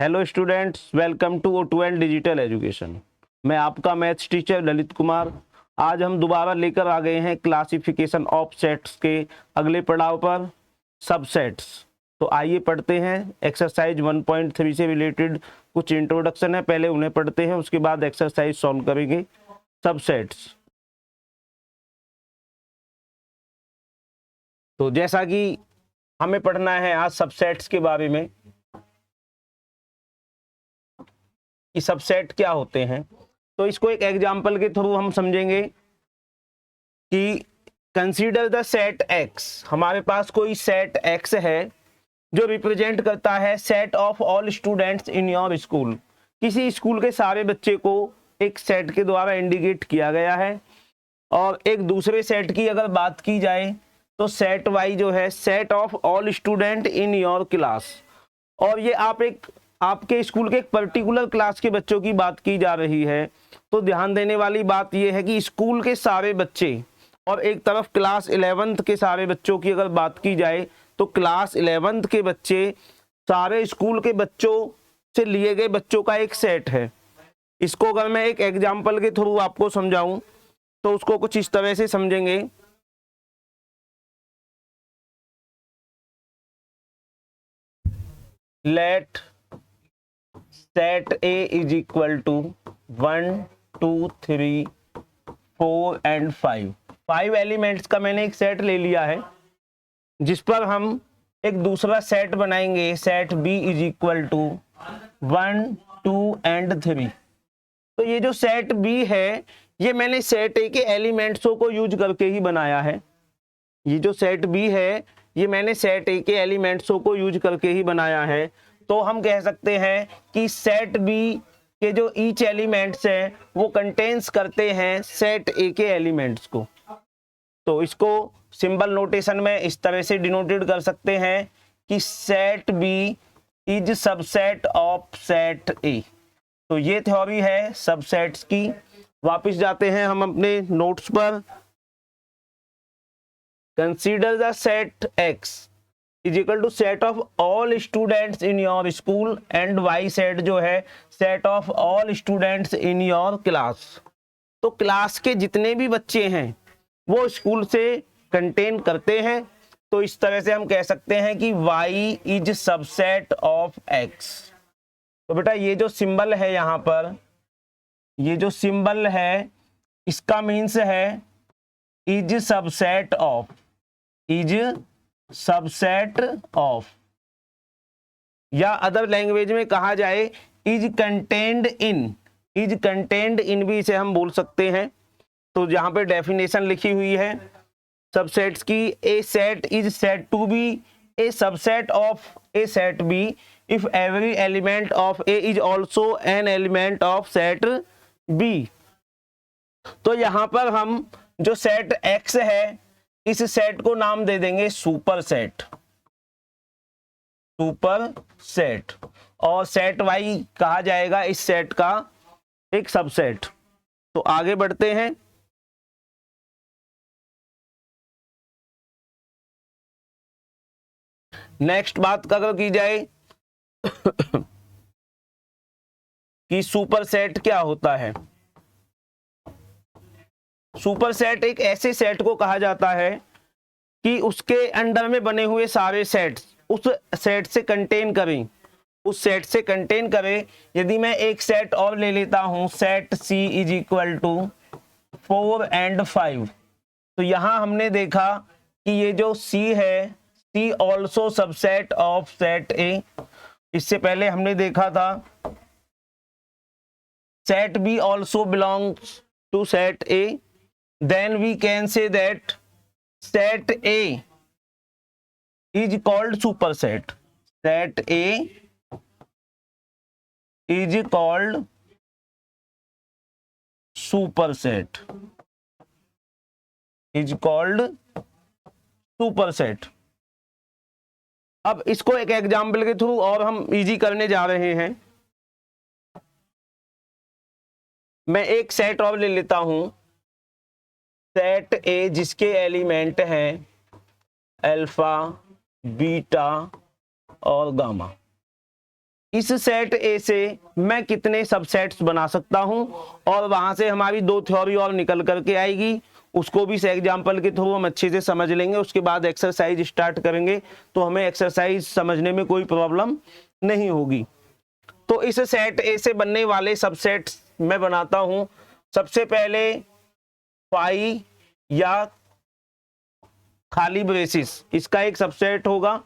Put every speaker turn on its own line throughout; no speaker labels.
Hello students, welcome to O2N digital education. मैं आपका maths teacher Lalit Kumar. आज हम दोबारा लेकर आ गए हैं क्लासिफिकेशन ऑफ सेट्स के अगले पड़ाव पर, सबसेट्स। तो आइए पढ़ते हैं। एक्सरसाइज 1.3 से रिलेटेड कुछ इंट्रोडक्शन है, पहले उन्हें पढ़ते हैं, उसके बाद एक्सरसाइज सॉल्व करेंगे। सबसेट्स। तो जैसा कि हमें पढ़ना है आज सबसेट्स के बारे में कि सबसेट क्या होते हैं, तो इसको एक एग्जांपल के थ्रू हम समझेंगे कि कंसीडर द सेट एक्स। हमारे पास कोई सेट एक्स है जो रिप्रेजेंट करता है set of all students in your school. किसी स्कूल के सारे बच्चे को एक सेट के द्वारा इंडिकेट किया गया है। और एक दूसरे सेट की अगर बात की जाए तो सेट वाई जो है set of all student in your class. और ये आपके स्कूल के एक पर्टिकुलर क्लास के बच्चों की बात की जा रही है। तो ध्यान देने वाली बात यह है कि स्कूल के सारे बच्चे और एक तरफ क्लास 11th के सारे बच्चों की अगर बात की जाए तो क्लास 11th के बच्चे सारे स्कूल के बच्चों से लिए गए बच्चों का एक सेट है। इसको अगर मैं एक एग्जाम्पल के थ्रू आपको समझाऊं तो उसको कुछ इस तरह से समझेंगे। Let set A is equal to 1 2 3 4 and 5 elements का मैंने एक सेट ले लिया है, जिस पर हम एक दूसरा सेट बनाएंगे। Set B is equal to 1 2 and 3। तो ये जो सेट B है ये मैंने सेट A के एलिमेंट्सों को यूज करके ही बनाया है। ये जो सेट B है ये मैंने सेट A के एलिमेंट्सों को यूज करके ही बनाया है। तो हम कह सकते हैं कि सेट B के जो ईच एलिमेंट्स हैं वो कंटेन्स करते हैं सेट A के एलिमेंट्स को। तो इसको सिंबल नोटेशन में इस तरह से डिनोटेड कर सकते हैं कि set B is subset of set A। तो ये थ्योरी है सबसेट्स की। वापस जाते हैं हम अपने नोट्स पर। Consider the set X is equal to set of all students in your school and Y set जो है set of all students in your class. तो क्लास के जितने भी बच्चे हैं वो स्कूल से कंटेन करते हैं। तो इस तरह से हम कह सकते हैं कि Y is subset of X। तो बेटा ये जो सिंबल है यहाँ पर, ये जो सिंबल है इसका मीन्स है is subset of, is subset of, या अदर लैंग्वेज में कहा जाए is contained in. Is contained in भी इसे हम बोल सकते हैं। तो यहाँ पे डेफिनेशन लिखी हुई है सबसेट्स की। A set is said to be a subset of a set B if every element of A is also an element of set B. तो यहाँ पर हम जो सेट एक्स है इस सेट को नाम दे देंगे सुपर सेट, सुपर सेट। और सेट वाई कहा जाएगा इस सेट का एक सबसेट। तो आगे बढ़ते हैं। नेक्स्ट बात अगर की जाए कि सुपर सेट क्या होता है। सुपर सेट एक ऐसे सेट को कहा जाता है कि उसके अंडर में बने हुए सारे सेट्स उस सेट से कंटेन करें, उस सेट से कंटेन करें। यदि मैं एक सेट और ले लेता हूं, set C is equal to 4 and 5। तो यहां हमने देखा कि ये जो C है C also subset of set A। इससे पहले हमने देखा था set B also belongs to set A। Then we can say that set A is called superset. Set A is called superset. Is called superset. अब इसको एक example के through और हम इजी करने जा रहे हैं। मैं एक सेट और ले लेता हूं, सेट A जिसके एलिमेंट हैं अल्फा, बीटा और गामा। इस सेट ए से मैं कितने सबसेट्स बना सकता हूं, और वहां से हमारी दो थ्योरी और निकल करके आएगी, उसको भी एग्जाम्पल के थ्रू हम अच्छे से समझ लेंगे। उसके बाद एक्सरसाइज स्टार्ट करेंगे तो हमें एक्सरसाइज समझने में कोई प्रॉब्लम नहीं होगी। तो इस सेट ए से बनने वाले सबसेट्स मैं बनाता हूं। सबसे पहले फाई या खाली ब्रेसिस, इसका एक सबसेट होगा।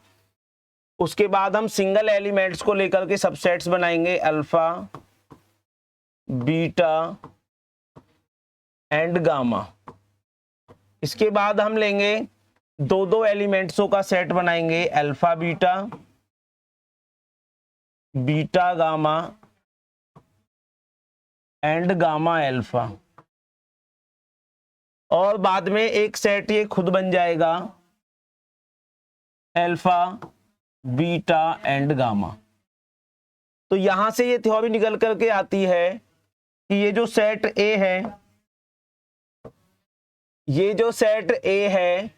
उसके बाद हम सिंगल एलिमेंट्स को लेकर के सबसेट्स बनाएंगे, अल्फा, बीटा एंड गामा। इसके बाद हम लेंगे दो दो एलिमेंट्सों का सेट बनाएंगे, alpha beta, beta gamma and gamma alpha. और बाद में एक सेट ये खुद बन जाएगा, अल्फा बीटा एंड गामा। तो यहां से ये थ्योरी निकल करके आती है कि ये जो सेट ए है, ये जो सेट ए है,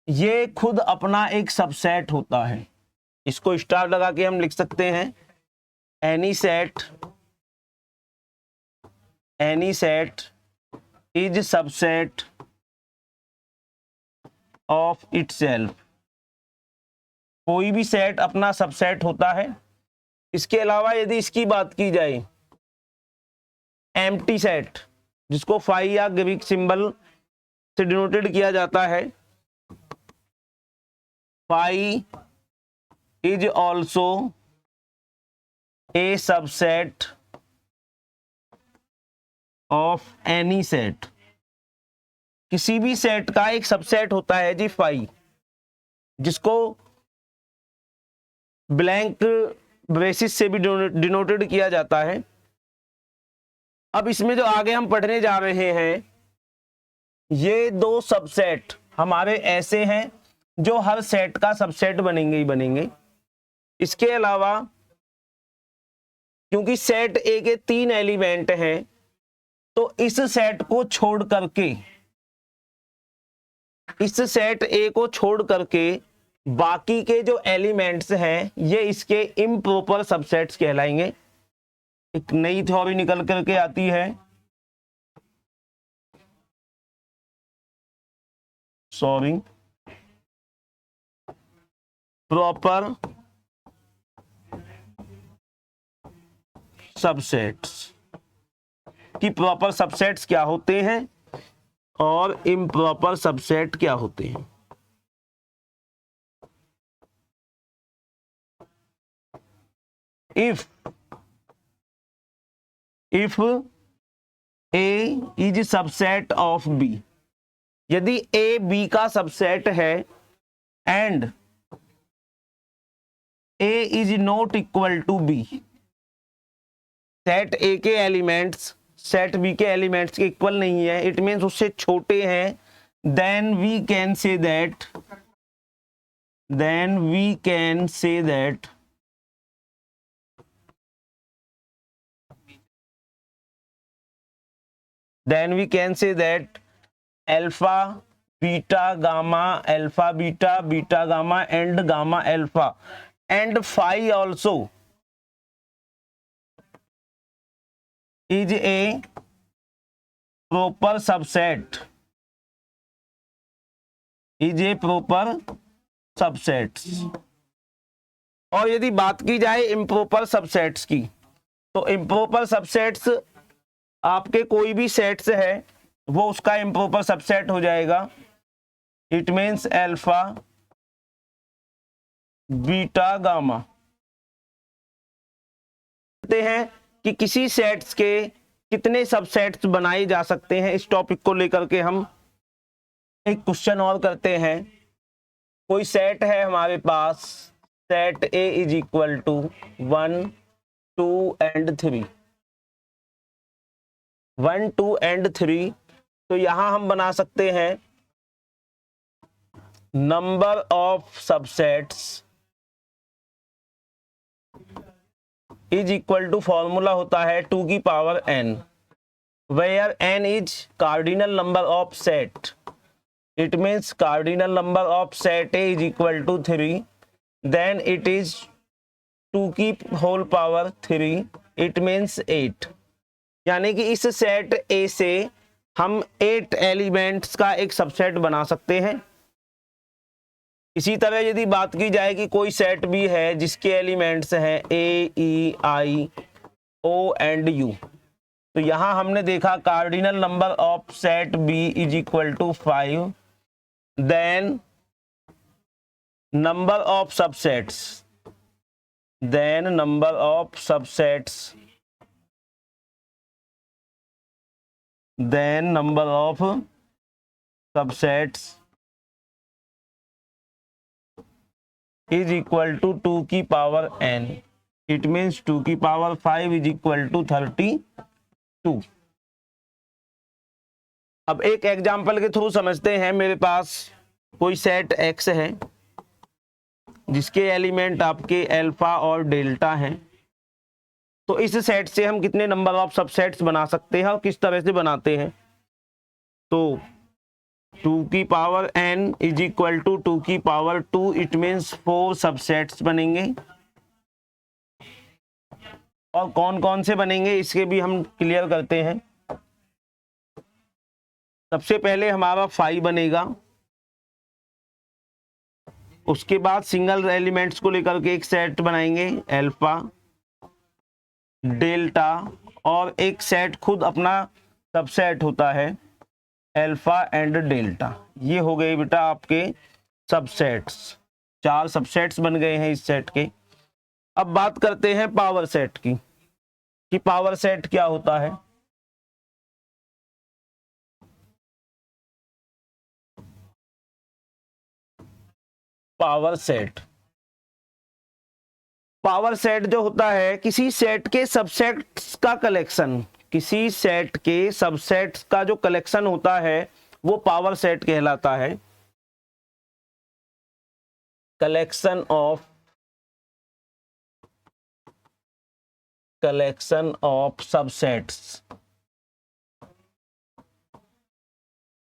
ये खुद अपना एक सबसेट होता है। इसको स्टार लगा के हम लिख सकते हैं, any set is subset of itself. कोई भी सेट अपना सबसेट होता है। इसके अलावा यदि इसकी बात की जाए, एम्प्टी सेट, जिसको फाई या ग्रीक सिंबल से डिनोटेड किया जाता है, phi is also a subset of any set. किसी भी सेट का एक सबसेट होता है जी फाई, जिसको ब्लैंक ब्रेसिस से भी डिनोटेड किया जाता है। अब इसमें जो आगे हम पढ़ने जा रहे हैं, ये दो सबसेट हमारे ऐसे हैं जो हर सेट का सबसेट बनेंगे ही बनेंगे। इसके अलावा क्योंकि सेट ए के 3 एलिमेंट हैं, तो इस सेट को छोड़ करके, इस सेट ए को छोड़ करके बाकी के जो एलिमेंट्स हैं, ये इसके इम्प्रॉपर सबसेट्स कहलाएंगे। एक नई थ्योरी निकल करके आती है, सॉरी, प्रॉपर सबसेट्स कि प्रॉपर सबसेट्स क्या होते हैं और इम्प्रॉपर सबसेट क्या होते हैं। if a is subset of b, यदि a b का सबसेट है and a is not equal to b, set a के एलिमेंट्स सेट b के एलिमेंट्स के इक्वल नहीं है, इट मीन्स उससे छोटे हैं, then we can say that alpha beta gamma, alpha beta, beta gamma and gamma alpha and phi also is a proper subset, is a proper subsets. और यदि बात की जाए इम्प्रॉपर सबसेट्स की, तो इम्प्रॉपर सबसेट्स आपके कोई भी सेट्स है वो उसका इम्प्रॉपर सबसेट हो जाएगा। It means alpha beta gamma. कहते हैं कि किसी सेट्स के कितने सबसेट्स बनाए जा सकते हैं। इस टॉपिक को लेकर के हम एक क्वेश्चन और करते हैं। कोई सेट है हमारे पास, set A is equal to 1 2 and 3, 1 2 and 3। तो यहां हम बना सकते हैं number of subsets is equal to, formula होता है 2 की power n, where n is cardinal number of set. It means cardinal number of set A is equal to 3, then it is 2 की होल पावर 3, इट मीन्स 8। यानी कि इस set ए से हम 8 elements का एक सबसेट बना सकते हैं। इसी तरह यदि बात की जाए कि कोई सेट भी है जिसके एलिमेंट्स हैं ए, ई, आई, ओ एंड यू, तो यहां हमने देखा cardinal number of set B is equal to 5, then number of subsets, then number of subsets, then number of subsets is equal to 2 की पावर n, it means 2 की पावर 5 is equal to 32। अब एक example के through समझते हैं। मेरे पास कोई set x है जिसके एलिमेंट आपके अल्फा और डेल्टा हैं, तो इस सेट से हम कितने नंबर ऑफ सबसेट्स बना सकते हैं और किस तरह से बनाते हैं। तो 2 की power n is equal to 2 की पावर 2, इट मीन्स 4 सबसेट्स बनेंगे। और कौन कौन से बनेंगे इसके भी हम क्लियर करते हैं। सबसे पहले हमारा 5 बनेगा, उसके बाद सिंगल एलिमेंट्स को लेकर के एक सेट बनाएंगे अल्फा, डेल्टा, और एक सेट खुद अपना सबसेट होता है अल्फा एंड डेल्टा। ये हो गए बेटा आपके सबसेट्स, 4 सबसेट्स बन गए हैं इस सेट के। अब बात करते हैं पावर सेट की कि पावर सेट क्या होता है। पावर सेट, पावर सेट जो होता है किसी सेट के सबसेट्स का कलेक्शन, किसी सेट के सबसेट्स का जो कलेक्शन होता है वो पावर सेट कहलाता है। Collection of subsets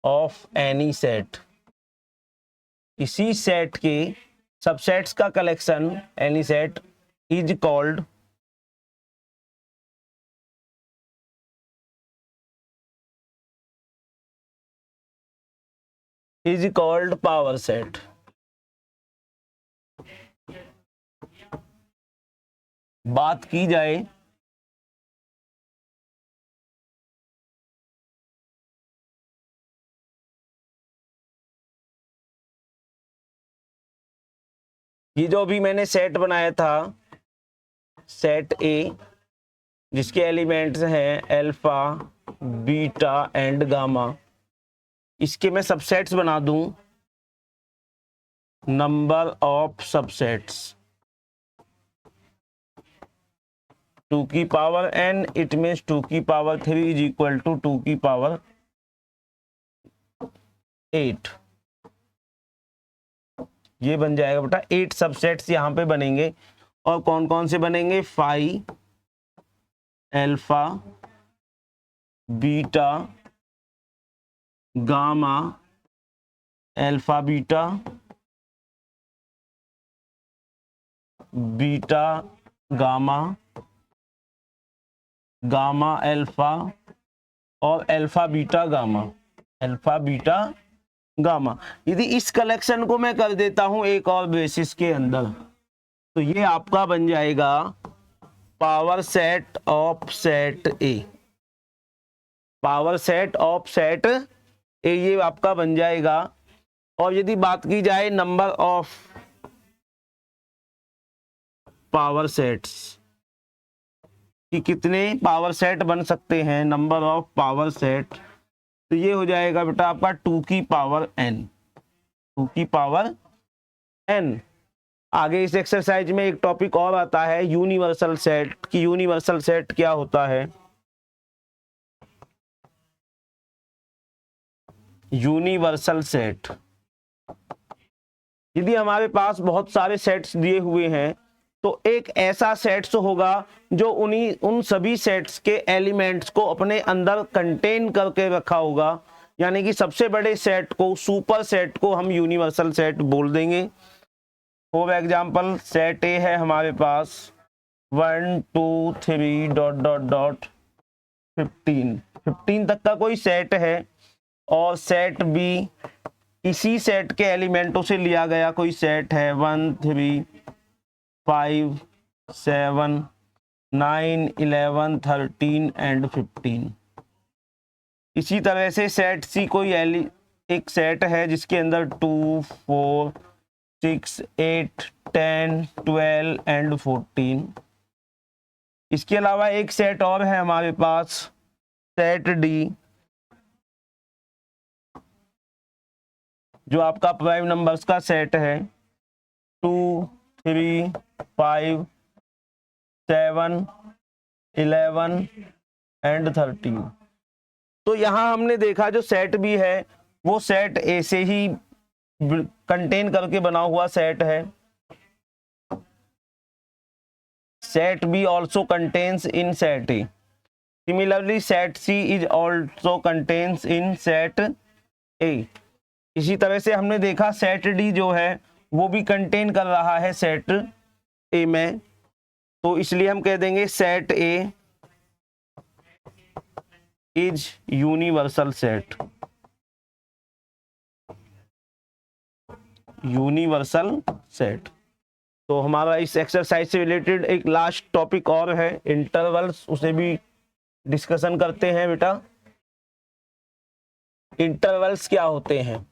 of any set, इसी सेट के सबसेट्स का collection any set is called power set. बात की जाए ये जो भी मैंने सेट बनाया था, सेट ए, जिसके एलिमेंट्स हैं अल्फा, बीटा एंड गामा, इसके मैं सबसेट्स बना दूं नंबर ऑफ सबसेट्स 2 की पावर n, इट मीन्स 2 की पावर 3 इज इक्वल टू 2 की पावर 8। ये बन जाएगा बेटा 8 सबसेट्स यहां पे बनेंगे। और कौन कौन से बनेंगे? 5, alpha, beta, gamma, alpha beta, beta gamma, gamma alpha और alpha beta gamma, alpha beta gamma. यदि इस कलेक्शन को मैं कर देता हूं एक और बेसिस के अंदर, तो ये आपका बन जाएगा power set of set A. Power set of set ए ये आपका बन जाएगा। और यदि बात की जाए नंबर ऑफ पावर सेट्स कि कितने पावर सेट बन सकते हैं, नंबर ऑफ पावर सेट, तो ये हो जाएगा बेटा आपका 2 की पावर n, 2 की पावर n। आगे इस एक्सरसाइज में एक टॉपिक और आता है यूनिवर्सल सेट कि यूनिवर्सल सेट क्या होता है। यूनिवर्सल सेट, यदि हमारे पास बहुत सारे सेट्स दिए हुए हैं तो एक ऐसा सेट्स होगा जो उन सभी सेट्स के एलिमेंट्स को अपने अंदर कंटेन करके रखा होगा। यानी कि सबसे बड़े सेट को, सुपर सेट को हम यूनिवर्सल सेट बोल देंगे। फॉर एग्जाम्पल सेट ए है हमारे पास 1 2 3 डॉट डॉट डॉट 15 तक का कोई सेट है, और सेट बी इसी सेट के एलिमेंटों से लिया गया कोई सेट है 1 3 5 7 9 11 13 एंड 15। इसी तरह से सेट सी कोई एक सेट है जिसके अंदर 2 4 6 8 10 12 एंड 14। इसके अलावा एक सेट और है हमारे पास सेट डी, जो आपका प्राइम नंबर्स का सेट है 2 3 5 7 11 एंड 13। तो यहां हमने देखा जो सेट बी है वो सेट ए से ही कंटेन करके बना हुआ सेट है। Set B also contains in set A. Similarly set C is also contains in set A. इसी तरह से हमने देखा सेट डी जो है वो भी कंटेन कर रहा है सेट ए में, तो इसलिए हम कह देंगे set A is universal set. Universal set. तो हमारा इस एक्सरसाइज से रिलेटेड एक लास्ट टॉपिक और है इंटरवल्स, उसे भी डिस्कशन करते हैं बेटा। इंटरवल्स क्या होते हैं?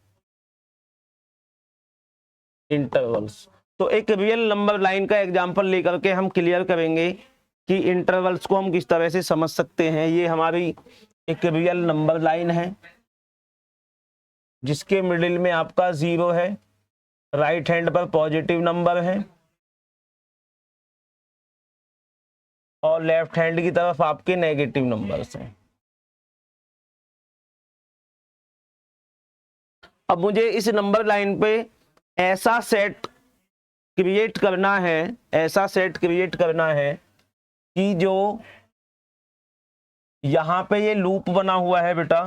इंटरवल्स तो एक रियल नंबर लाइन का एग्जांपल लेकर के हम क्लियर करेंगे कि इंटरवल्स को हम किस तरह से समझ सकते हैं। ये हमारी एक रियल नंबर लाइन है जिसके मिडिल में आपका 0 है, राइट हैंड पर पॉजिटिव नंबर है और लेफ्ट हैंड की तरफ आपके नेगेटिव नंबर्स हैं। अब मुझे इस नंबर लाइन पे ऐसा सेट क्रिएट करना है, ऐसा सेट क्रिएट करना है कि जो यहां पे ये लूप बना हुआ है बेटा,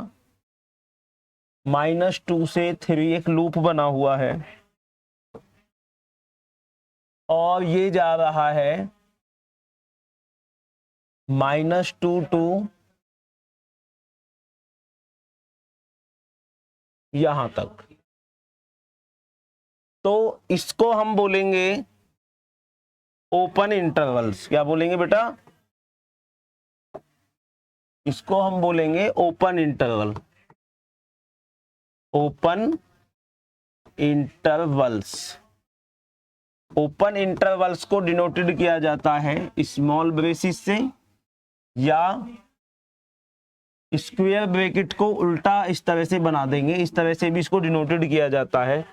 -2 से 3 एक लूप बना हुआ है और ये जा रहा है -2 टू यहां तक। तो इसको हम बोलेंगे ओपन इंटरवल्स। क्या बोलेंगे बेटा? इसको हम बोलेंगे open interval. Open intervals. Open intervals को डिनोटेड किया जाता है स्मॉल ब्रेसिस से, या स्क्वायर ब्रैकेट को उल्टा इस तरह से बना देंगे, इस तरह से भी इसको डिनोटेड किया जाता है।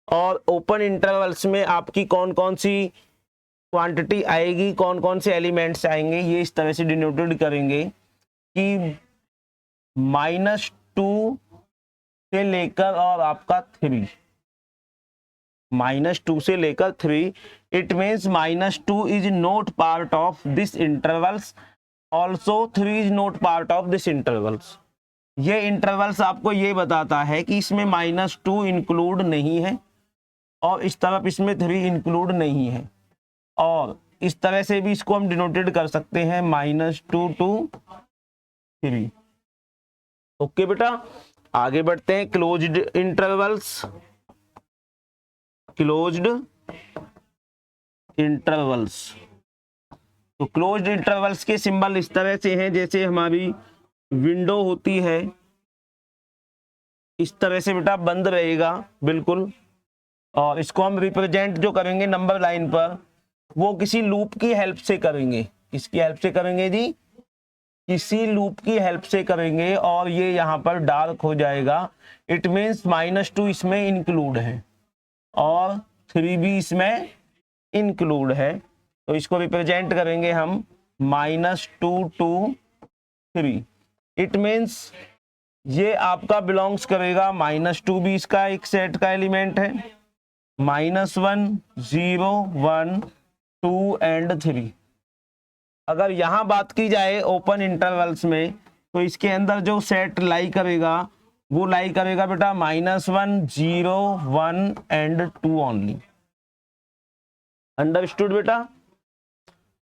और ओपन इंटरवल्स में आपकी कौन कौन सी क्वांटिटी आएगी, कौन कौन से एलिमेंट्स आएंगे, ये इस तरह से डिनोटेड करेंगे कि -2 से लेकर और आपका 3, -2 से लेकर 3। It means -2 is not part of this intervals, also 3 is not part of this intervals. ये इंटरवल्स आपको ये बताता है कि इसमें -2 इंक्लूड नहीं है और इस तरफ इसमें 3 इंक्लूड नहीं है। और इस तरह से भी इसको हम डिनोटेड कर सकते हैं -2 टू 3। ओके बेटा, आगे बढ़ते हैं। Closed intervals. Closed intervals. तो क्लोज्ड इंटरवल्स के सिंबल इस तरह से हैं, जैसे हमारी विंडो होती है इस तरह से बेटा बंद रहेगा बिल्कुल। और इसको हम रिप्रेजेंट जो करेंगे नंबर लाइन पर, वो किसी लूप की हेल्प से करेंगे। किसकी हेल्प से करेंगे जी? किसी लूप की हेल्प से करेंगे। और ये यहाँ पर डार्क हो जाएगा। इट मीन्स -2 इसमें इंक्लूड है और 3 भी इसमें इंक्लूड है। तो इसको रिप्रेजेंट करेंगे हम -2 टू 3। इट मीन्स ये आपका बिलोंग्स करेगा, -2 भी इसका एक सेट का एलिमेंट है, -1 0 1 2 एंड 3। अगर यहां बात की जाए ओपन इंटरवल्स में, तो इसके अंदर जो सेट लाई करेगा वो लाई करेगा बेटा -1 0 1 एंड 2 ओनली। अंडरस्टूड बेटा।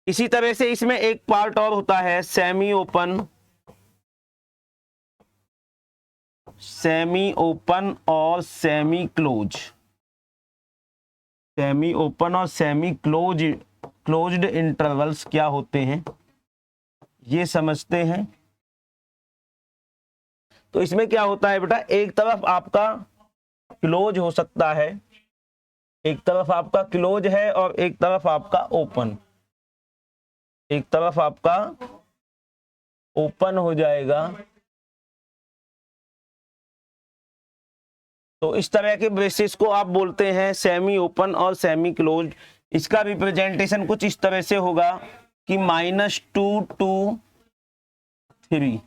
इसी तरह से इसमें एक पार्ट और होता है सेमी ओपन, सेमी ओपन और सेमी क्लोज। सेमी ओपन और सेमी क्लोज्ड इंटरवल्स क्या होते हैं ये समझते हैं। तो इसमें क्या होता है बेटा, एक तरफ आपका क्लोज हो सकता है, एक तरफ आपका क्लोज है और एक तरफ आपका ओपन, एक तरफ आपका ओपन हो जाएगा। तो इस तरह के ब्रेसेस को आप बोलते हैं सेमी ओपन और सेमी क्लोज। इसका रिप्रेजेंटेशन कुछ इस तरह से होगा कि -2 to 3,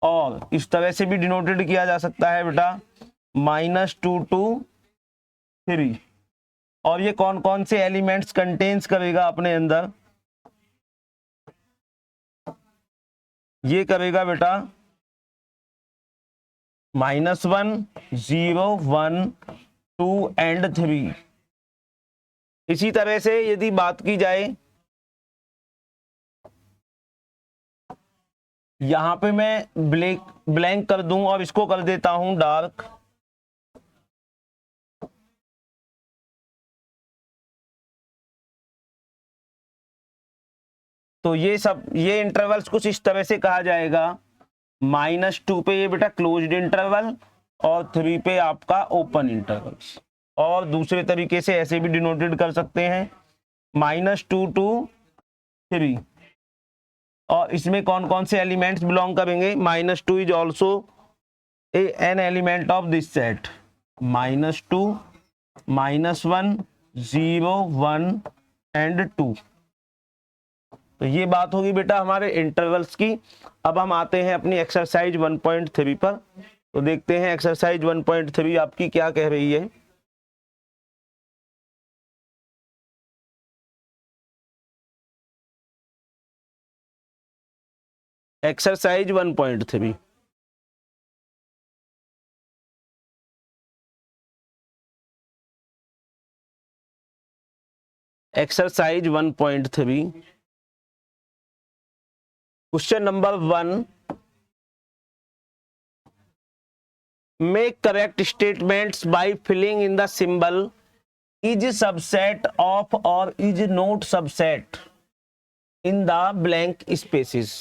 और इस तरह से भी डिनोटेड किया जा सकता है बेटा -2 to 3। और ये कौन कौन से एलिमेंट्स कंटेन्स करेगा अपने अंदर, ये करेगा बेटा -1, 0, 1, 2 एंड 3। इसी तरह से यदि बात की जाए, यहां पे मैं ब्लैंक कर दूं और इसको कर देता हूं डार्क। तो ये इंटरवल्स कुछ इस तरह से कहा जाएगा। -2 पे ये बेटा क्लोज्ड इंटरवल और 3 पे आपका ओपन इंटरवल्स। और दूसरे तरीके से ऐसे भी डिनोटेड कर सकते हैं -2 to 3। और इसमें कौन कौन से एलिमेंट्स बिलोंग करेंगे, -2 is also an element of this set, -2, -1, 0, 1 and 2। तो ये बात होगी बेटा हमारे इंटरवल्स की। अब हम आते हैं अपनी एक्सरसाइज 1.3 पर। तो देखते हैं एक्सरसाइज 1.3 आपकी क्या कह रही है। Exercise 1.3, exercise 1.3 question number 1, make correct statements by filling in the symbol is subset of और is not subset in the blank spaces.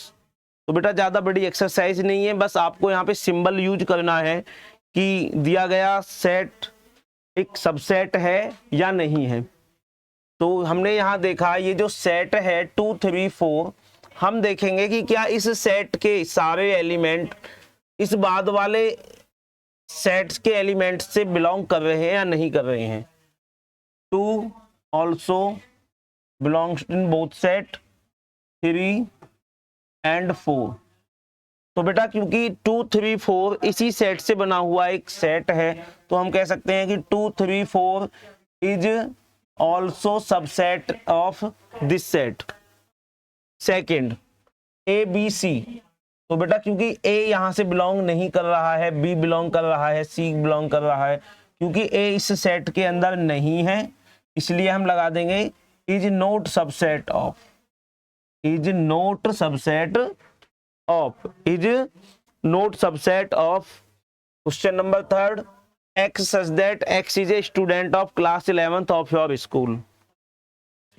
तो बेटा ज्यादा बड़ी एक्सरसाइज नहीं है, बस आपको यहाँ पे सिंबल यूज करना है कि दिया गया सेट एक सबसेट है या नहीं है। तो हमने यहाँ देखा ये जो सेट है 2, 3, 4, हम देखेंगे कि क्या इस सेट के सारे एलिमेंट इस बाद वाले सेट्स के एलिमेंट से बिलोंग कर रहे हैं या नहीं कर रहे हैं। 2 also belongs in both set, 3 and 4। तो बेटा क्योंकि 2, 3, 4 इसी सेट से बना हुआ एक सेट है, तो हम कह सकते हैं कि 2, 3, 4 is also subset of this set. Second ABC, तो बेटा क्योंकि A यहां से बिलोंग नहीं कर रहा है, B बिलोंग कर रहा है, C बिलोंग कर रहा है, क्योंकि A इस सेट के अंदर नहीं है, इसलिए हम लगा देंगे is not subset of, is not subset of, is not subset of. Question number 3, X such that X is a student of class 11th of your school।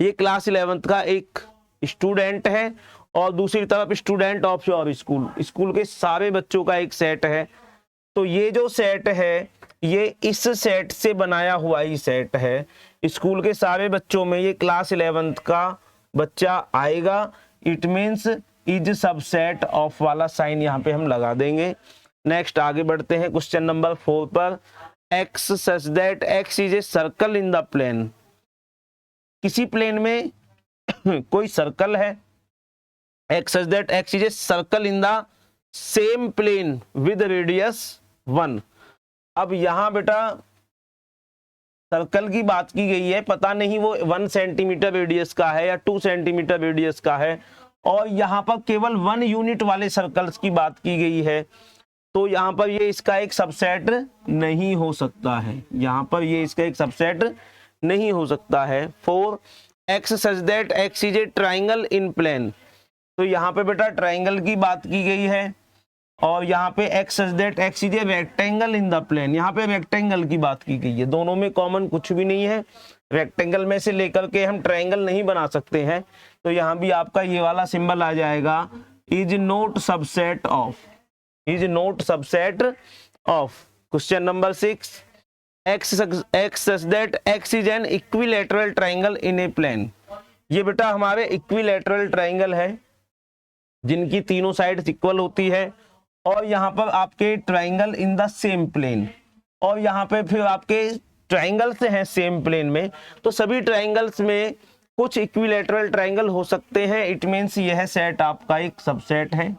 ये क्लास 11th का एक स्टूडेंट है और दूसरी तरफ student of your school, school के सारे बच्चों का एक सेट है। तो ये जो सेट है ये इस सेट से बनाया हुआ ही सेट है। स्कूल के सारे बच्चों में ये क्लास 11th का बच्चा आएगा। It means is subset of वाला साइन यहाँ पे हम लगा देंगे। नेक्स्ट आगे बढ़ते हैं क्वेश्चन नंबर 4 पर। X such that X is a circle in the plane। किसी प्लेन में कोई सर्कल है। X such that X is a circle in the same plane with radius 1। अब यहां बेटा सर्कल की बात की गई है, पता नहीं वो 1 सेंटीमीटर रेडियस का है या 2 सेंटीमीटर रेडियस का है, और यहां पर केवल 1 यूनिट वाले सर्कल्स की बात की गई है। तो यहां पर ये इसका एक सबसेट नहीं हो सकता है, यहां पर ये इसका एक सबसेट नहीं हो सकता है। 4 x such that x is a triangle in plane, तो यहाँ पे बेटा ट्राइंगल की बात की गई है और यहाँ पे x such that x is a rectangle in the plane, यहाँ पे रेक्टेंगल की बात की गई है। दोनों में कॉमन कुछ भी नहीं है, रेक्टेंगल में से लेकर के हम ट्राइंगल नहीं बना सकते हैं, तो यहाँ भी आपका ये वाला सिंबल आ जाएगा, is not subset of, is not subset of. Question number 6 x such that x is an equilateral triangle in a plane, ये बेटा हमारे इक्विलैटरल ट्राइंगल है जिनकी तीनों साइड्स इक्वल होती है, और यहाँ पर आपके triangle in the same plane, और यहाँ पे फिर आपके ट्राइंगल्स हैं सेम प्लेन में, तो सभी ट्राइंगल्स में कुछ इक्विलैटरल ट्राइंगल हो सकते हैं। इट मीन्स यह सेट आपका एक सबसेट है,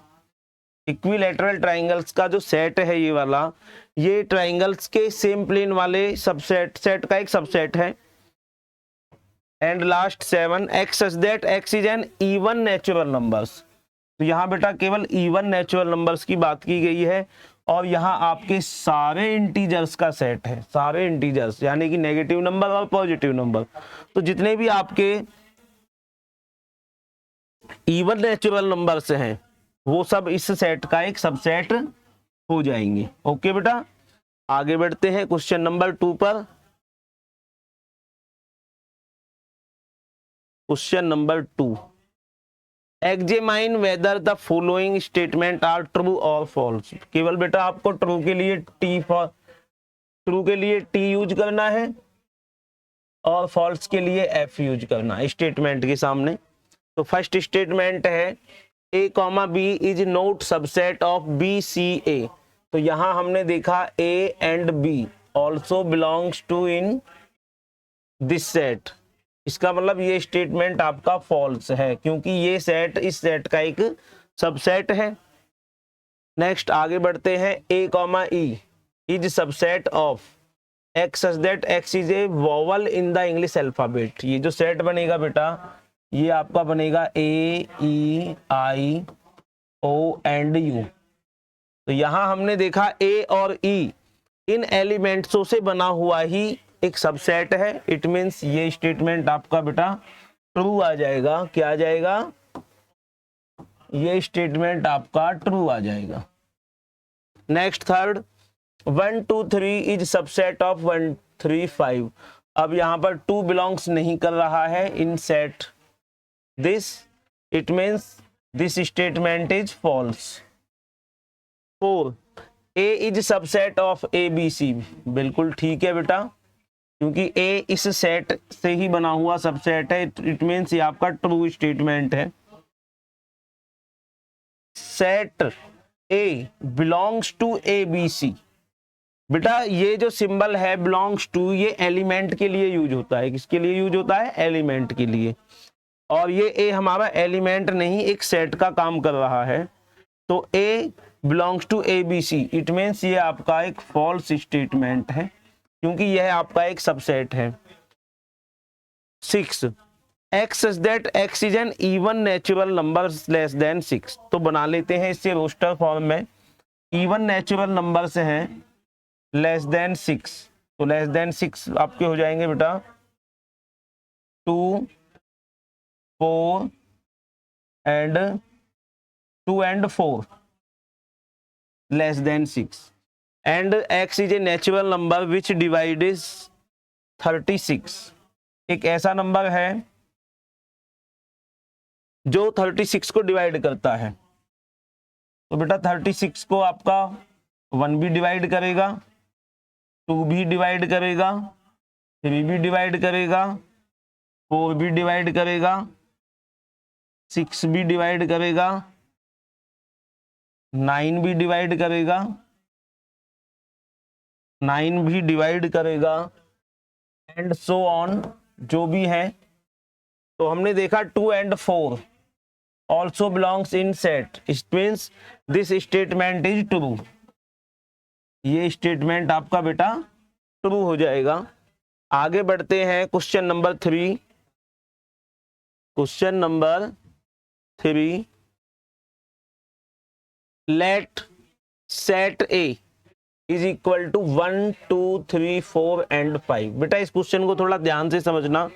इक्विलैटरल ट्राइंगल्स का जो सेट है ये वाला, ये ट्राइंगल्स के सेम प्लेन वाले सबसेट सेट का एक सबसेट है। And last 7 x such that x is N even natural numbers, तो यहाँ बेटा केवल इवन नेचुरल नंबर्स की बात की गई है, और यहाँ आपके सारे इंटीजर्स का सेट है, सारे इंटीजर्स यानी कि नेगेटिव नंबर और पॉजिटिव नंबर, तो जितने भी आपके इवन नेचुरल नंबर्स हैं वो सब इस सेट का एक सबसेट हो जाएंगे। ओके बेटा, आगे बढ़ते हैं क्वेश्चन नंबर 2 पर। Question number 2 examine whether the following statement are true और फॉल्स, केवल बेटा आपको ट्रू के लिए टी यूज करना है और फॉल्स के लिए एफ यूज करना है स्टेटमेंट के सामने। तो फर्स्ट स्टेटमेंट है A comma B is not subset of B C A, तो यहां हमने देखा A and B also belongs to in this set, इसका मतलब ये स्टेटमेंट आपका फॉल्स है क्योंकि ये सेट इस सेट का एक सबसेट है। नेक्स्ट आगे बढ़ते हैं, A comma E is subset of X such that x is a vowel in the English alphabet, ये जो सेट बनेगा बेटा ये आपका बनेगा ए ई आई ओ एंड यू, तो यहां हमने देखा ए और ई इन एलिमेंट्सों से बना हुआ ही एक सबसेट है। इट मीन्स ये स्टेटमेंट आपका बेटा ट्रू आ जाएगा। क्या आ जाएगा? ये स्टेटमेंट आपका ट्रू आ जाएगा। Next third 1 2 3 is subset of 1 3 5, अब यहां पर 2 बिलोंग्स नहीं कर रहा है in set this, it means this statement is false. 4 A is subset of A B C, बिल्कुल ठीक है बेटा क्योंकि ए इस सेट से ही बना हुआ सबसेट है, इट मीन्स ये आपका ट्रू स्टेटमेंट है। Set A belongs to A B C, बेटा ये जो सिंबल है बिलोंग्स टू, ये एलिमेंट के लिए यूज होता है। किसके लिए यूज होता है? एलिमेंट के लिए, और ये ए हमारा एलिमेंट नहीं एक सेट का काम कर रहा है, तो A belongs to A B C, it means ये आपका एक फॉल्स स्टेटमेंट है क्योंकि यह आपका एक सबसेट है। 6 x such that x is N even natural number less than 6, तो बना लेते हैं इससे रोस्टर फॉर्म में। इवन नेचुरल नंबर से हैं लेस देन 6, तो लेस देन 6 आपके हो जाएंगे बेटा 2 4 and 2 and 4 less than 6, and x is a natural number which divide is 36, एक ऐसा नंबर है जो 36 को डिवाइड करता है, तो बेटा 36 को आपका 1 भी डिवाइड करेगा, 2 भी डिवाइड करेगा, 3 भी डिवाइड करेगा, 4 भी डिवाइड करेगा, 6 भी डिवाइड करेगा, 9 भी डिवाइड करेगा, 9 भी डिवाइड करेगा, एंड सो ऑन, जो भी है। तो हमने देखा 2 and 4 also belongs in set, it means this statement is true, ये स्टेटमेंट आपका बेटा ट्रू हो जाएगा। आगे बढ़ते हैं question number 3। Question number 3 let set A is equal to 1 2 3 4 and 5। बेटा इस क्वेश्चन को थोड़ा ध्यान से समझना।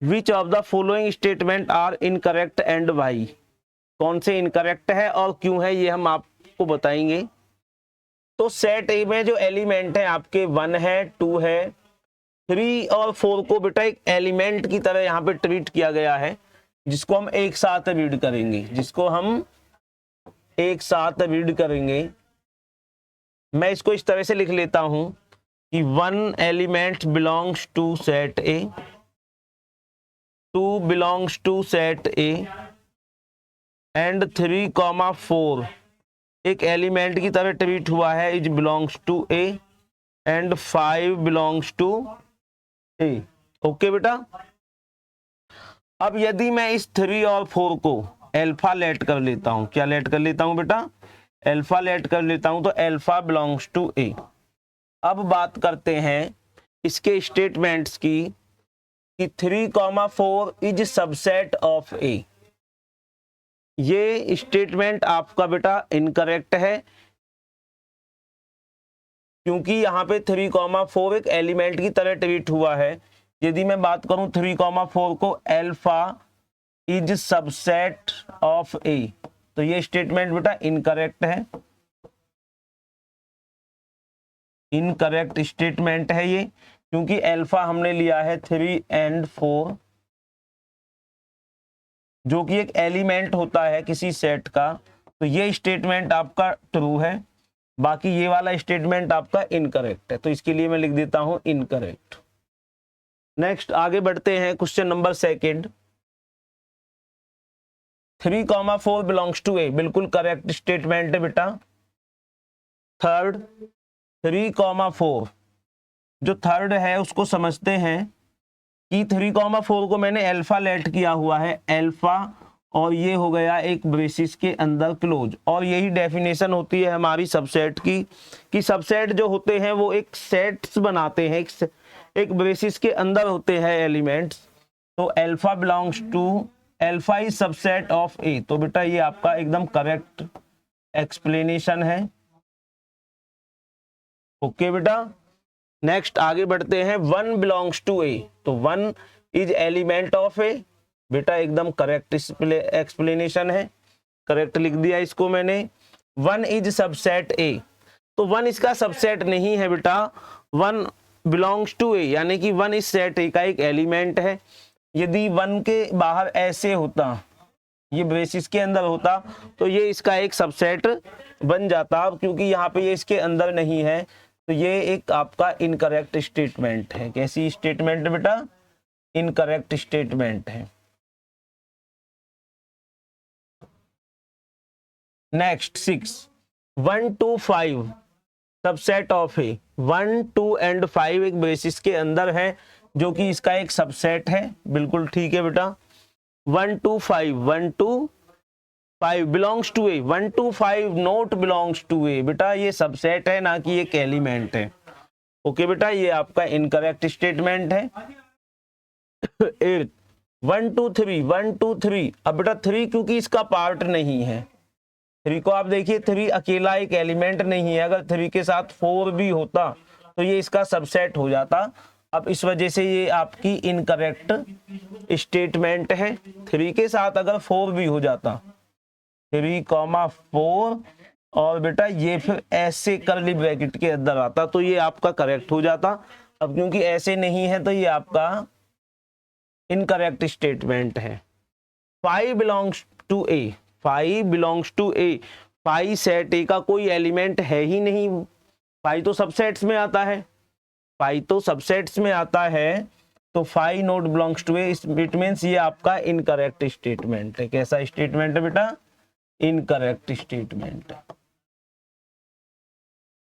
Which of the following statement are incorrect and why, कौन से इनकरेक्ट है और क्यों है ये हम आपको बताएंगे। तो सेट ए में जो एलिमेंट है आपके 1 है, 2 है, 3 और 4 को बेटा एक एलिमेंट की तरह यहाँ पे ट्रीट किया गया है, जिसको हम एक साथ रीड करेंगे, जिसको हम एक साथ रीड करेंगे। मैं इसको इस तरह से लिख लेता हूं कि 1 element belongs to set A, 2 belongs to set A and 3, 4 एक एलिमेंट की तरह ट्रीट हुआ है, is belongs to A and 5 belongs to A. Okay बेटा, अब यदि मैं इस 3 और 4 को अल्फा लेट कर लेता हूं, क्या लेट कर लेता हूं बेटा, अल्फा लेट कर लेता हूं, तो अल्फा बिलोंग्स टू ए। अब बात करते हैं इसके स्टेटमेंट्स की कि 3, 4 इज सबसेट ऑफ ए। ये स्टेटमेंट आपका बेटा इनकरेक्ट है, क्योंकि यहाँ पे 3, 4 एक एलिमेंट की तरह ट्रीट हुआ है। यदि मैं बात करूं 3, 4 को alpha is subset of A, तो ये स्टेटमेंट बेटा इनकरेक्ट है, इनकरेक्ट स्टेटमेंट है ये, क्योंकि अल्फा हमने लिया है 3 एंड 4, जो कि एक एलिमेंट होता है किसी सेट का। तो ये स्टेटमेंट आपका ट्रू है, बाकी ये वाला स्टेटमेंट आपका इनकरेक्ट है, तो इसके लिए मैं लिख देता हूं इनकरेक्ट। नेक्स्ट आगे बढ़ते हैं, क्वेश्चन नंबर 2। 3, 4 बिलोंग्स टू ए, बिल्कुल करेक्ट स्टेटमेंट है बेटा। थर्ड 3, 4, जो थर्ड है उसको समझते हैं कि 3, 4 को मैंने अल्फा लेट किया हुआ है, अल्फा, और ये हो गया एक ब्रेसिस के अंदर क्लोज। और यही डेफिनेशन होती है हमारी सबसेट की, कि सबसेट जो होते हैं वो एक सेट्स बनाते हैं, एक ब्रेसिस के अंदर होते हैं एलिमेंट्स। तो alpha belongs to, alpha is subset of A. तो बेटा ये आपका एकदम करेक्ट एक्सप्लेनेशन है। ओके बेटा, नेक्स्ट आगे बढ़ते हैं। 1 बिलोंग्स टू ए, तो 1 इज एलिमेंट ऑफ ए, बेटा एकदम करेक्ट एक्सप्लेनेशन है, करेक्ट लिख दिया इसको मैंने। 1 इज सबसेट ए, तो 1 इसका सबसेट नहीं है बेटा, 1 बिलोंग्स टू ए, यानी कि 1 इस सेट ए का एक एलिमेंट है। यदि 1 के बाहर ऐसे होता, ये ब्रेसिस के अंदर होता, तो ये इसका एक सबसेट बन जाता, क्योंकि यहाँ पे ये इसके अंदर नहीं है, तो ये एक आपका इनकरेक्ट स्टेटमेंट है। कैसी स्टेटमेंट बेटा, इनकरेक्ट स्टेटमेंट है। Next 6, 1 2 5 subset of A, 1 2 and 5 एक ब्रेसिस के अंदर है, जो कि इसका एक सबसेट है, बिल्कुल ठीक है बेटा। 1 2 5, 1 2 5 belongs to A, 1 2 5 not belongs to A, बेटा ये सबसेट है ना कि एक एलिमेंट है। ओके बेटा, ये आपका इनकरेक्ट स्टेटमेंट है। 8, 1 2 3, 1 2 3, अब बेटा 3 क्योंकि इसका पार्ट नहीं है, 3 को आप देखिए 3 अकेला एक एलिमेंट नहीं है, अगर 3 के साथ 4 भी होता तो ये इसका सबसेट हो जाता। अब इस वजह से ये आपकी इनकरेक्ट स्टेटमेंट है। 3 के साथ अगर 4 भी हो जाता, 3, 4, और बेटा ये फिर ऐसे करली ब्रैकेट के अंदर आता, तो ये आपका करेक्ट हो जाता। अब क्योंकि ऐसे नहीं है, तो ये आपका इनकरेक्ट स्टेटमेंट है। 5 belongs to A, 5 belongs to A, 5 set A का कोई एलिमेंट है ही नहीं, 5 तो सबसेट्स में आता है, 5 तो सबसेट्स में आता है, तो 5 not belongs to A, it means ये आपका इनकरेक्ट स्टेटमेंट है। कैसा स्टेटमेंट है बेटा, इनकरेक्ट स्टेटमेंट है।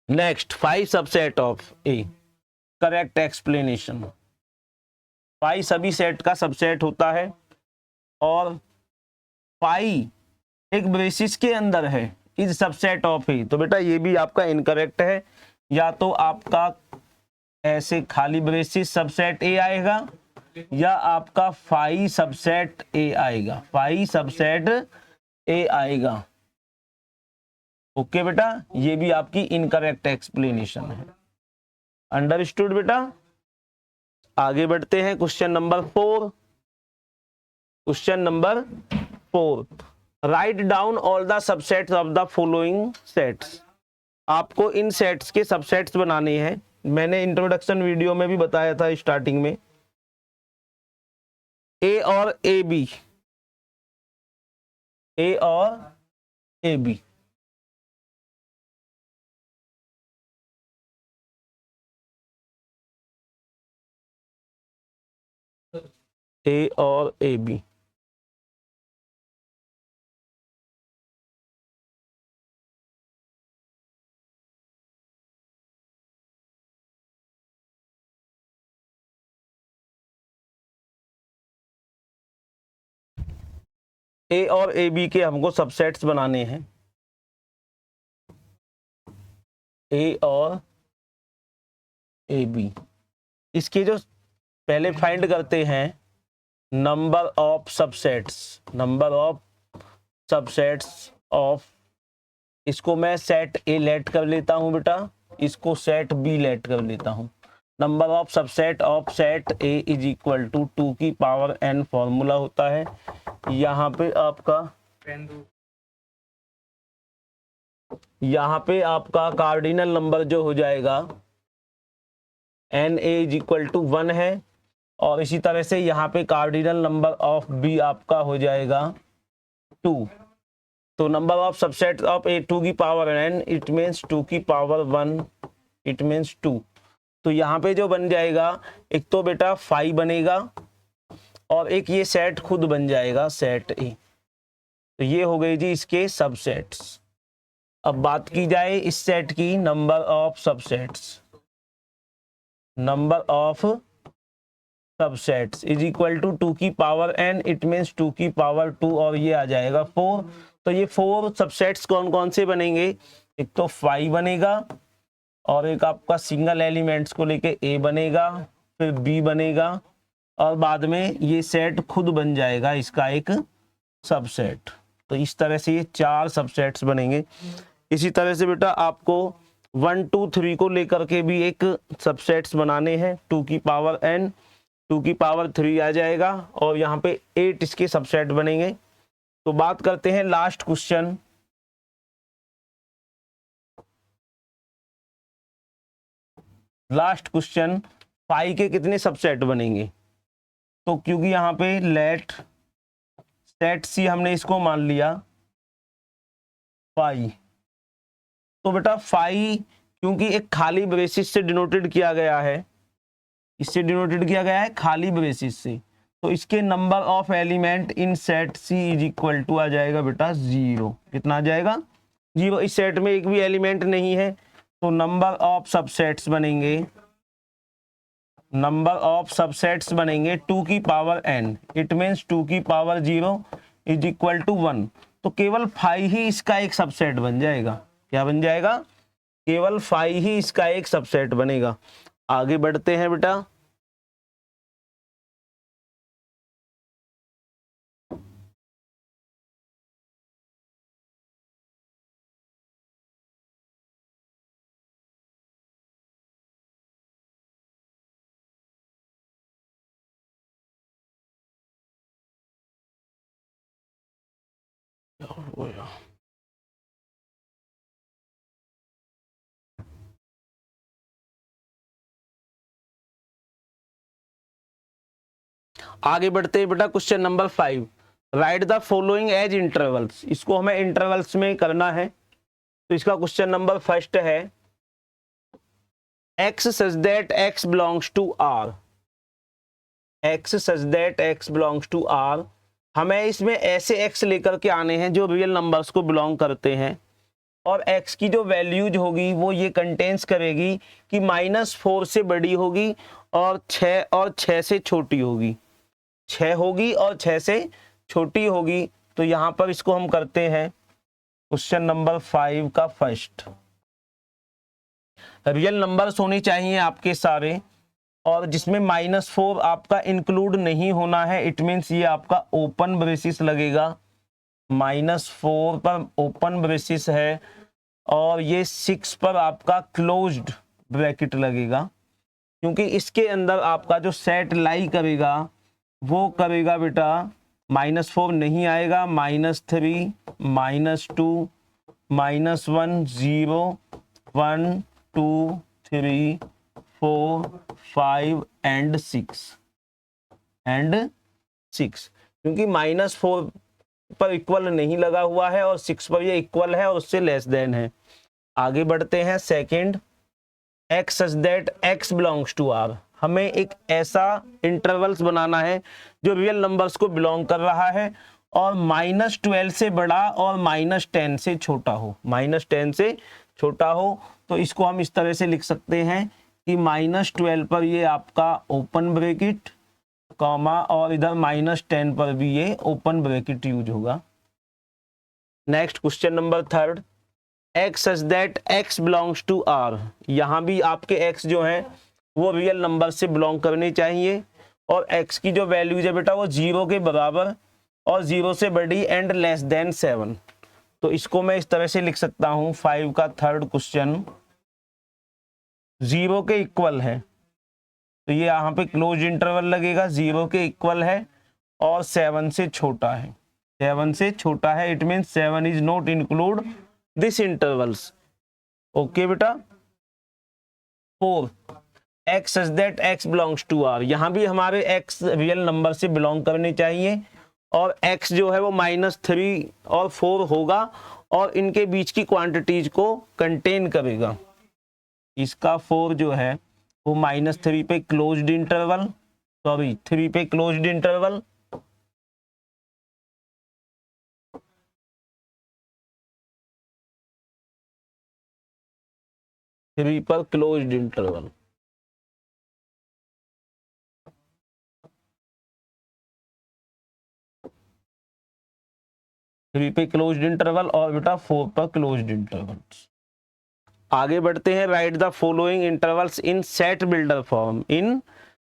Next 5 subset of A, correct explanation. 5 सभी सेट का सबसेट होता है, और 5 एक ब्रेसिस के अंदर है, इज सबसेट ऑफ ए, तो बेटा ये भी आपका इनकरेक्ट है। या तो आपका ऐसे खाली ब्रेसिस सबसेट ए आएगा, या आपका 5 सबसेट ए आएगा, 5 सबसेट ए आएगा। ओके बेटा, ये भी आपकी इनकरेक्ट एक्सप्लेनेशन है। अंडरस्टूड बेटा। आगे बढ़ते हैं question number 4। Question number 4, write down all the subsets of the following sets. आपको इन सेट्स के सबसेट्स बनाने हैं। मैंने इंट्रोडक्शन वीडियो में भी बताया था स्टार्टिंग में। ए और ए बी, ए और ए बी, ए और ए बी। ए और ए बी के हमको सबसेट्स बनाने हैं। ए और ए बी, इसके जो पहले फाइंड करते हैं number of subsets, number of subsets of, इसको मैं सेट ए लेट कर लेता हूं बेटा, इसको सेट बी लेट कर लेता हूं। Number of subset of set A is equal to 2 की पावर n फॉर्मूला होता है। यहाँ पे आपका कार्डिनल नंबर जो हो जाएगा n A is equal to 1 है, और इसी तरह से यहाँ पे कार्डिनल नंबर ऑफ बी आपका हो जाएगा 2। तो नंबर ऑफ सबसेट ऑफ ए 2 की पावर n, इट मीन्स 2 की पावर 1, इट मीन्स 2। तो यहाँ पे जो बन जाएगा, एक तो बेटा 5 बनेगा और एक ये सेट खुद बन जाएगा सेट ए। तो ये हो गई जी इसके सबसेट्स। अब बात की जाए इस सेट की, number of subsets, number of subsets is equal to 2 की पावर n, इट मीन्स 2 की पावर 2, और ये आ जाएगा 4। तो ये 4 सबसेट्स कौन कौन से बनेंगे, एक तो 5 बनेगा, और एक आपका सिंगल एलिमेंट्स को लेके a बनेगा, फिर b बनेगा, और बाद में ये सेट खुद बन जाएगा इसका एक सबसेट। तो इस तरह से ये 4 सबसेट्स बनेंगे। इसी तरह से बेटा आपको 1 2 3 को लेकर के भी एक सबसेट्स बनाने हैं। 2 की पावर n, 2 की पावर 3 आ जाएगा, और यहाँ पे 8 इसके सबसेट बनेंगे। तो बात करते हैं लास्ट क्वेश्चन। लास्ट क्वेश्चन, 5 के कितने सबसेट बनेंगे। तो क्योंकि यहाँ पे लेट सेट सी हमने इसको मान लिया 5, तो बेटा 5 क्योंकि एक खाली ब्रेसिस से डिनोटेड किया गया है, इससे डिनोटेड किया गया है खाली ब्रेसिस से, तो इसके number of element in set C is equal to आ जाएगा बेटा 0। कितना आ जाएगा, 0। इस सेट में एक भी एलिमेंट नहीं है, तो नंबर ऑफ सबसेट्स बनेंगे, नंबर ऑफ सबसेट्स बनेंगे 2 की पावर n, इट मीन्स 2 की पावर 0 इज इक्वल टू 1। तो केवल 5 ही इसका एक सबसेट बन जाएगा। क्या बन जाएगा, केवल 5 ही इसका एक सबसेट बनेगा। आगे बढ़ते हैं बेटा। आगे बढ़ते हैं बेटा question number 5, write the following as intervals. इसको हमें इंटरवल्स में करना है। तो इसका क्वेश्चन नंबर फर्स्ट है, x such that x belongs to R, x such that x belongs to R। हमें इसमें ऐसे x लेकर के आने हैं जो रियल नंबर्स को बिलोंग करते हैं, और x की जो वैल्यूज होगी वो ये कंटेन्स करेगी कि -4 से बड़ी होगी और 6 से छोटी होगी, 6 होगी और 6 से छोटी होगी। तो यहाँ पर इसको हम करते हैं क्वेश्चन नंबर 5 का फर्स्ट। रियल नंबर्स होने चाहिए आपके सारे, और जिसमें -4 आपका इंक्लूड नहीं होना है, इट मीन्स ये आपका ओपन ब्रेसिस लगेगा। -4 पर ओपन ब्रेसिस है और ये 6 पर आपका क्लोज्ड ब्रैकेट लगेगा, क्योंकि इसके अंदर आपका जो सेट लाई करेगा वो करेगा बेटा -4 नहीं आएगा, -3 -2 -1 0 1 2 3 4 5 एंड 6 क्योंकि -4 पर इक्वल नहीं लगा हुआ है और 6 पर ये इक्वल है और उससे लेस देन है। आगे बढ़ते हैं। Second, x such that x belongs to r। हमें एक ऐसा इंटरवल्स बनाना है जो रियल नंबर्स को बिलोंग कर रहा है और -12 से बड़ा और -10 से छोटा हो, -10 से छोटा हो। तो इसको हम इस तरह से लिख सकते हैं कि -12 पर ये आपका ओपन ब्रैकेट कॉमा और इधर -10 पर भी ये ओपन ब्रैकेट यूज होगा। Next question number third, x such that x belongs to r। यहाँ भी आपके x जो है वो रियल नंबर से बिलोंग करने चाहिए और x की जो वैल्यूज है बेटा वो 0 के बराबर और 0 से बड़ी एंड लेस देन 7। तो इसको मैं इस तरह से लिख सकता हूं, 5 का थर्ड क्वेश्चन 0 के इक्वल है तो ये यहाँ पे क्लोज इंटरवल लगेगा, 0 के इक्वल है और 7 से छोटा है, 7 से छोटा है, it mean 7 is not include this intervals. Okay बेटा। 4, x such that x belongs to r। यहाँ भी हमारे x रियल नंबर से बिलोंग करने चाहिए और x जो है वो -3 और 4 होगा और इनके बीच की क्वांटिटीज को कंटेन करेगा। इसका 4 जो है वो -3 पे क्लोज्ड इंटरवल, सॉरी 3 पे क्लोज्ड इंटरवल, पर क्लोज्ड इंटरवल, पे क्लोज्ड इंटरवल और बेटा 4 पर क्लोज्ड इंटरवल। आगे बढ़ते हैं। Right the following intervals in set builder form. In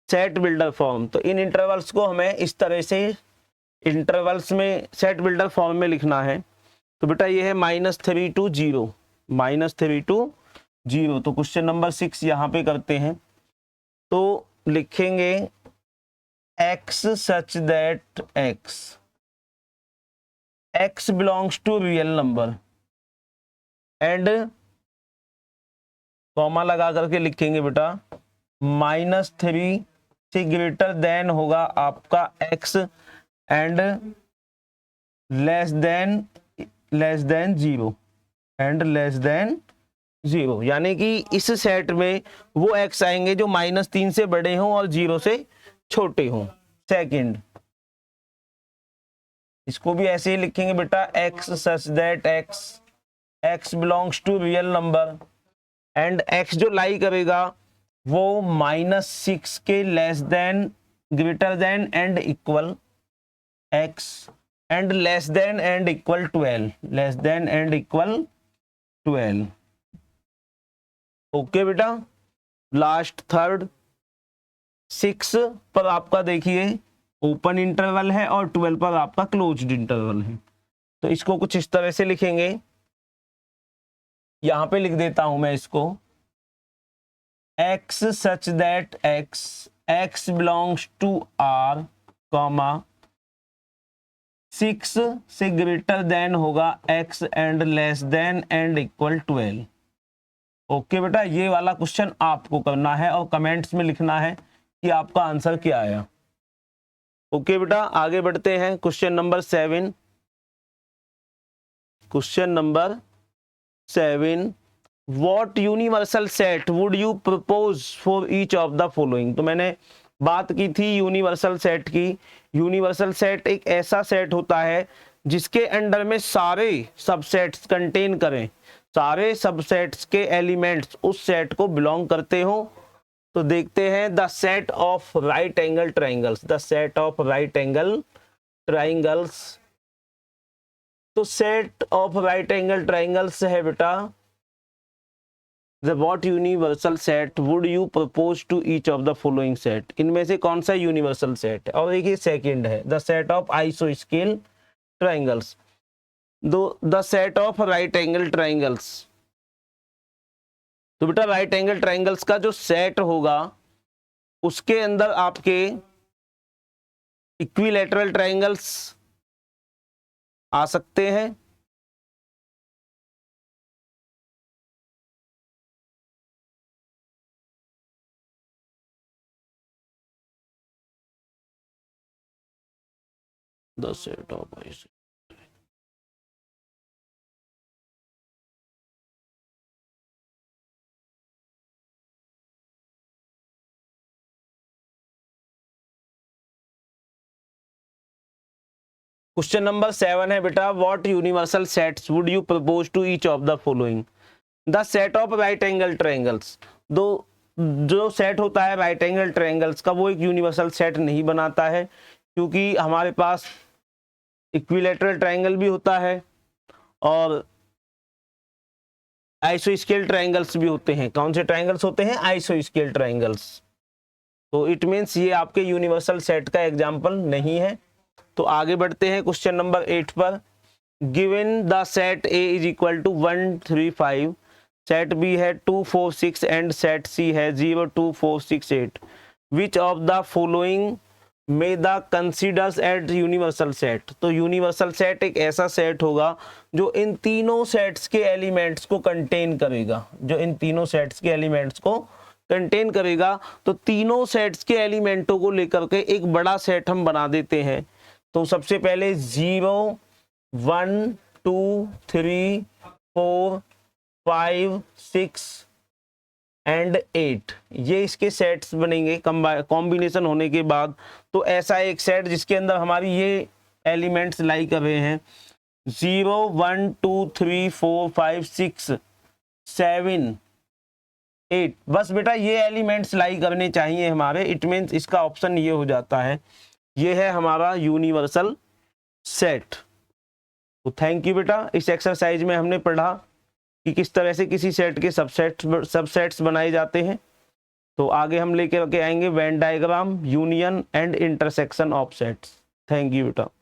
set builder form, तो इन इंटरवल्स को हमें इस तरह से इंटरवल्स में सेट बिल्डर फॉर्म में लिखना है। तो बेटा ये है -3 to 0, -3 to 0। तो क्वेश्चन नंबर 6 यहाँ पे करते हैं। तो लिखेंगे x such that x belongs to real number and comma लगा करके लिखेंगे बेटा -3 से ग्रेटर देन होगा आपका x and less then 0 and less then 0, यानी कि इस सेट में वो x आएंगे जो -3 से बड़े हों और 0 से छोटे हों। सेकंड, इसको भी ऐसे ही लिखेंगे बेटा x such that x belongs to real number and x जो लाई करेगा वो -6 के less than, greater than and equal x and less than and equal 12, less than and equal 12। Okay बेटा। लास्ट थर्ड, 6 पर आपका देखिए ओपन इंटरवल है और 12 पर आपका क्लोज्ड इंटरवल है। तो इसको कुछ इस तरह से लिखेंगे, यहां पे लिख देता हूं मैं इसको x such that x belongs to r, comma 6 से ग्रेटर देन होगा x and less than and equal 12। Okay बेटा, ये वाला क्वेश्चन आपको करना है और कमेंट्स में लिखना है कि आपका आंसर क्या आया। ओके बेटा, आगे बढ़ते हैं। Question number 7, question number 7, what universal set would you propose for each of the following. तो मैंने बात की थी यूनिवर्सल सेट की। यूनिवर्सल सेट एक ऐसा सेट होता है जिसके अंडर में सारे सबसेट्स कंटेन करें, सारे सबसेट्स के एलिमेंट्स उस सेट को बिलोंग करते हो। तो देखते हैं the set of right angle triangles, the set of right angle triangles. तो set of right angle triangles है बेटा what universal set would you propose to each of the following set. इनमें से कौन सा यूनिवर्सल सेट है। और देखिए सेकंड है द सेट ऑफ आइसोस्केल triangles. The set of right angle triangles तो बेटा राइट एंगल ट्रायंगल्स का जो सेट होगा उसके अंदर आपके इक्विलैटरल ट्रायंगल्स आ सकते हैं, the set of question number 7 है बेटा, what universal sets would you propose to each of the following? The set of right angle triangles. दो जो सेट होता है राइट एंगल ट्रायंगल्स का वो एक यूनिवर्सल सेट नहीं बनाता है, क्योंकि हमारे पास इक्विलैटरल ट्रायंगल भी होता है और आइसोस्केल ट्रायंगल्स भी होते हैं। कौन से ट्रायंगल्स होते हैं? आइसोस्केल ट्रायंगल्स। तो इट मीन्स ये आपके यूनिवर्सल सेट का एग्जाम्पल नहीं है। तो आगे बढ़ते हैं क्वेश्चन नंबर 8 पर। Given the set A is equal to 1 3 5, set B है 2 4 6 एंड सेट सी है 0 2 4 6 8, विच ऑफ द फॉलोइंग में the considers at universal set? तो यूनिवर्सल सेट एक ऐसा सेट होगा जो इन तीनों सेट्स के एलिमेंट्स को कंटेन करेगा, जो इन तीनों सेट्स के एलिमेंट्स को कंटेन करेगा। तो तीनों सेट्स के एलिमेंटों को लेकर के एक बड़ा सेट हम बना देते हैं। तो सबसे पहले 0 1 2 3 4 5 6 एंड 8, ये इसके सेट्स बनेंगे कॉम्बिनेशन होने के बाद। तो ऐसा एक सेट जिसके अंदर हमारी ये एलिमेंट्स लाई कर रहे हैं 0 1 2 3 4 5 6 7 8, बस बेटा ये एलिमेंट्स लाई करने चाहिए हमारे। इट मीन्स इसका ऑप्शन ये हो जाता है, ये है हमारा यूनिवर्सल सेट। तो थैंक यू बेटा। इस एक्सरसाइज में हमने पढ़ा कि किस तरह से किसी सेट के सबसेट्स बनाए जाते हैं। तो आगे हम लेकर के आएंगे Venn diagram, union and intersection of sets. Thank you बेटा।